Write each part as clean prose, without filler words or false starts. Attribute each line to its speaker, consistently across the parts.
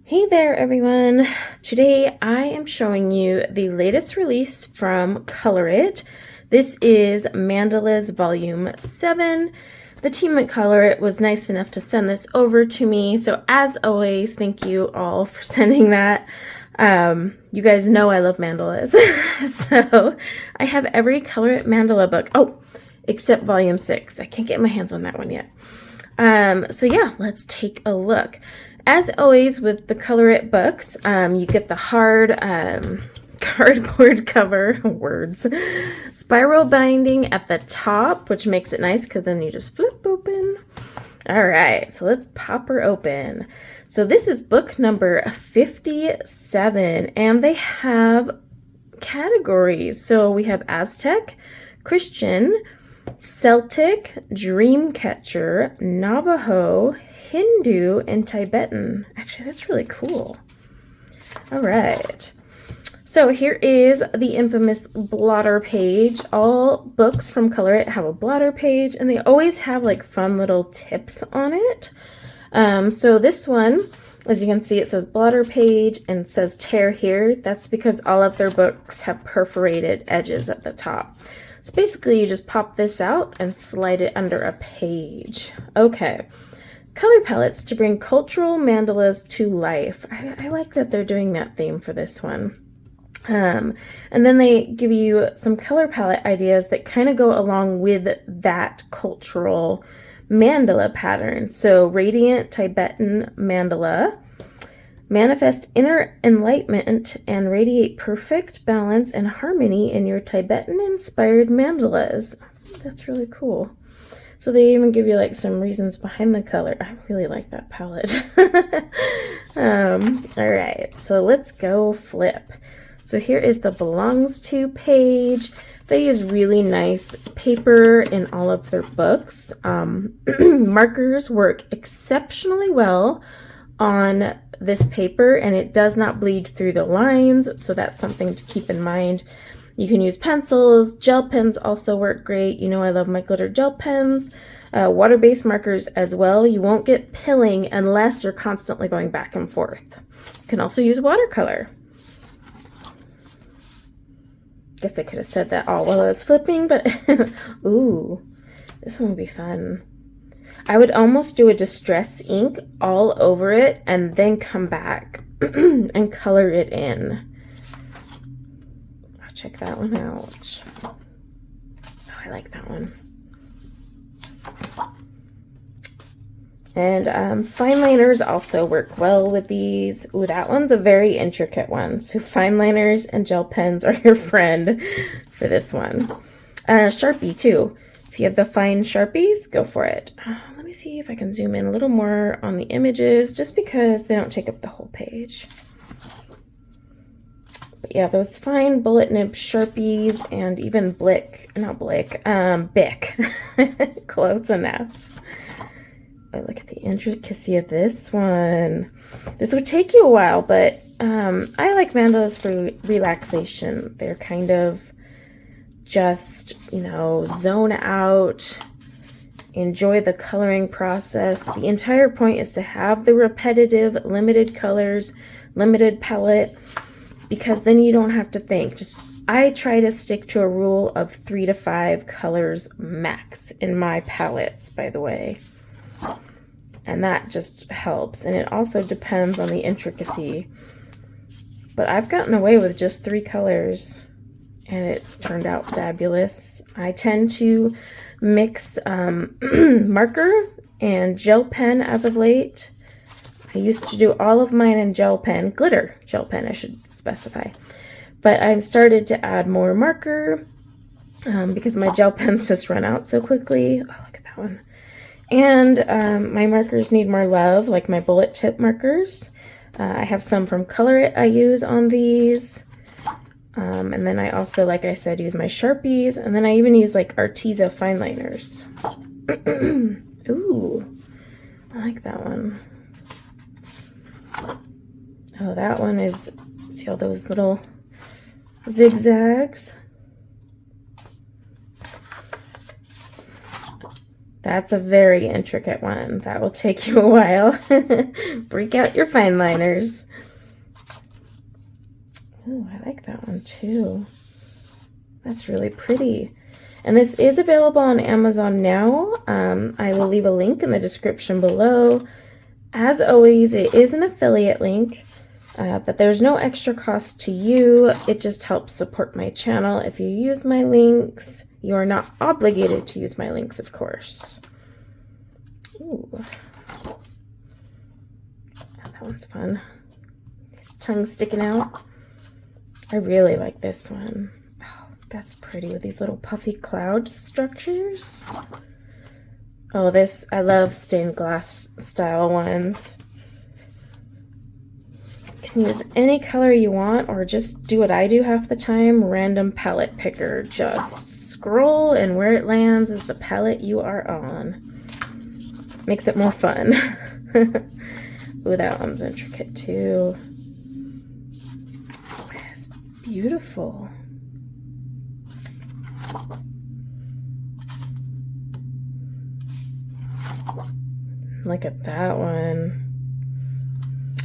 Speaker 1: Hey there everyone! Today I am showing you the latest release from ColorIt. This is Mandalas Volume 7. The team at ColorIt was nice enough to send this over to me, so as always, thank you all for sending that. You guys know I love mandalas, so I have every ColorIt mandala book. Oh, except Volume 6. I can't get my hands on that one yet. So yeah, let's take a look. As always with the ColorIt books, you get the hard cardboard cover, words, spiral binding at the top, which makes it nice because then you just flip open. All right, so let's pop her open. So this is book number 57, and they have categories. So we have Aztec, Christian, Celtic, Dreamcatcher, Navajo, Hindu, and Tibetan. Actually, that's really cool. All right. So here is the infamous blotter page. All books from ColorIt have a blotter page, and they always have like fun little tips on it. So this one, as you can see, it says blotter page and says tear here. That's because all of their books have perforated edges at the top. So basically you just pop this out and slide it under a page. Okay. Color palettes to bring cultural mandalas to life. I like that they're doing that theme for this one. And then they give you some color palette ideas that kind of go along with that cultural mandala pattern. So radiant Tibetan mandala, manifest inner enlightenment and radiate perfect balance and harmony in your Tibetan-inspired mandalas. That's really cool. So they even give you like some reasons behind the color. I really like that palette. All right, so let's go flip. So here is the belongs to page. They use really nice paper in all of their books. Markers work exceptionally well on this paper, and it does not bleed through the lines, so that's something to keep in mind. You can use pencils. Gel pens also work great. You know I love my glitter gel pens. Water-based markers as well. You won't get pilling unless you're constantly going back and forth. You can also use watercolor. Guess I could have said that all while I was flipping, but ooh, this one would be fun. I would almost do a distress ink all over it and then come back and color it in. I'll check that one out. Oh, I like that one. And fine liners also work well with these. Ooh, that one's a very intricate one. So fine liners and gel pens are your friend for this one. Sharpie too. If you have the fine Sharpies, go for it. Let me see if I can zoom in a little more on the images, just because they don't take up the whole page. But yeah, those fine bullet nib Sharpies and even Bic. Close enough. But look at the intricacy of this one. This would take you a while, but I like mandalas for relaxation. They're kind of just, you know, zone out, enjoy the coloring process. The entire point is to have the repetitive, limited colors, limited palette, because then you don't have to think. I try to stick to a rule of 3 to 5 colors max in my palettes, by the way. And that just helps. And it also depends on the intricacy. But I've gotten away with just 3 colors, and it's turned out fabulous. I tend to mix marker and gel pen as of late. I used to do all of mine in gel pen, glitter gel pen, I should specify. But I've started to add more marker because my gel pens just run out so quickly. Oh, look at that one. And my markers need more love, like my bullet tip markers. I have some from ColorIt I use on these. And then I also, like I said, use my Sharpies. And then I even use like Arteza fine liners. Ooh, I like that one. Oh, that one is, see all those little zigzags? That's a very intricate one. That will take you a while. Break out your fine liners. Oh, I like that one too. That's really pretty. And this is available on Amazon now. I will leave a link in the description below. As always, it is an affiliate link, but there's no extra cost to you. It just helps support my channel if you use my links. You are not obligated to use my links, of course. Ooh. Oh, that one's fun. His tongue sticking out. I really like this one. Oh, that's pretty with these little puffy cloud structures. Oh, this, I love stained glass style ones. You can use any color you want, or just do what I do half the time, random palette picker. Just scroll, and where it lands is the palette you are on. Makes it more fun. Ooh, that one's intricate too. Oh, it's beautiful. Look at that one.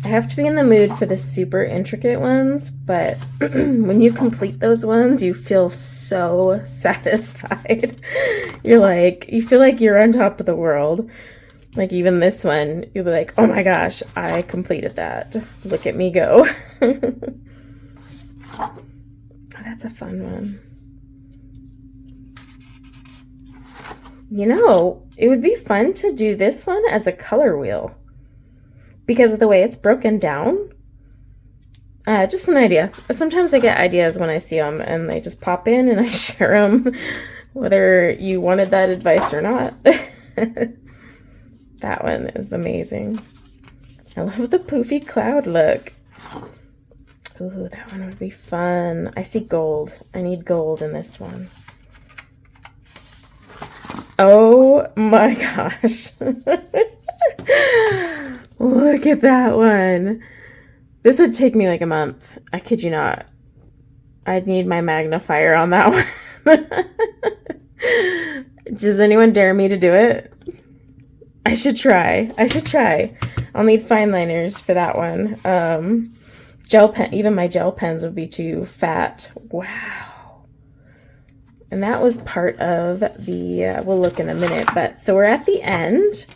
Speaker 1: I have to be in the mood for the super intricate ones, but when you complete those ones, you feel so satisfied. You feel like you're on top of the world. Like even this one, you'll be like, oh my gosh, I completed that. Look at me go. Oh, that's a fun one. You know, it would be fun to do this one as a color wheel because of the way it's broken down. Just an idea. Sometimes I get ideas when I see them and they just pop in and I share them, whether you wanted that advice or not. That one is amazing. I love the poofy cloud look. Ooh, that one would be fun. I see gold. I need gold in this one. Oh my gosh. Look at that one. This would take me like a month. I kid you not. I'd need my magnifier on that one. Does anyone dare me to do it? I should try. I'll need fine liners for that one. Gel pen, even my gel pens would be too fat. Wow. And that was part of the, we'll look in a minute, but so we're at the end,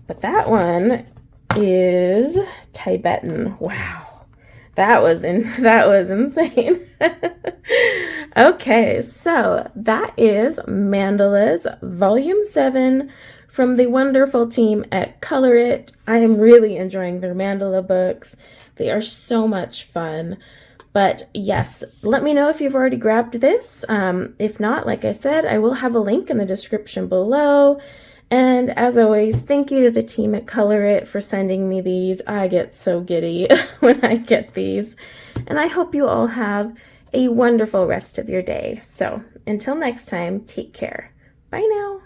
Speaker 1: but that one is Tibetan. Wow. That was insane. Okay, so that is Mandalas Volume 7 from the wonderful team at ColorIt. I am really enjoying their mandala books. They are so much fun. But yes, let me know if you've already grabbed this. If not, like I said, I will have a link in the description below. And as always, thank you to the team at ColorIt for sending me these. I get so giddy when I get these. And I hope you all have a wonderful rest of your day. So until next time, take care. Bye now.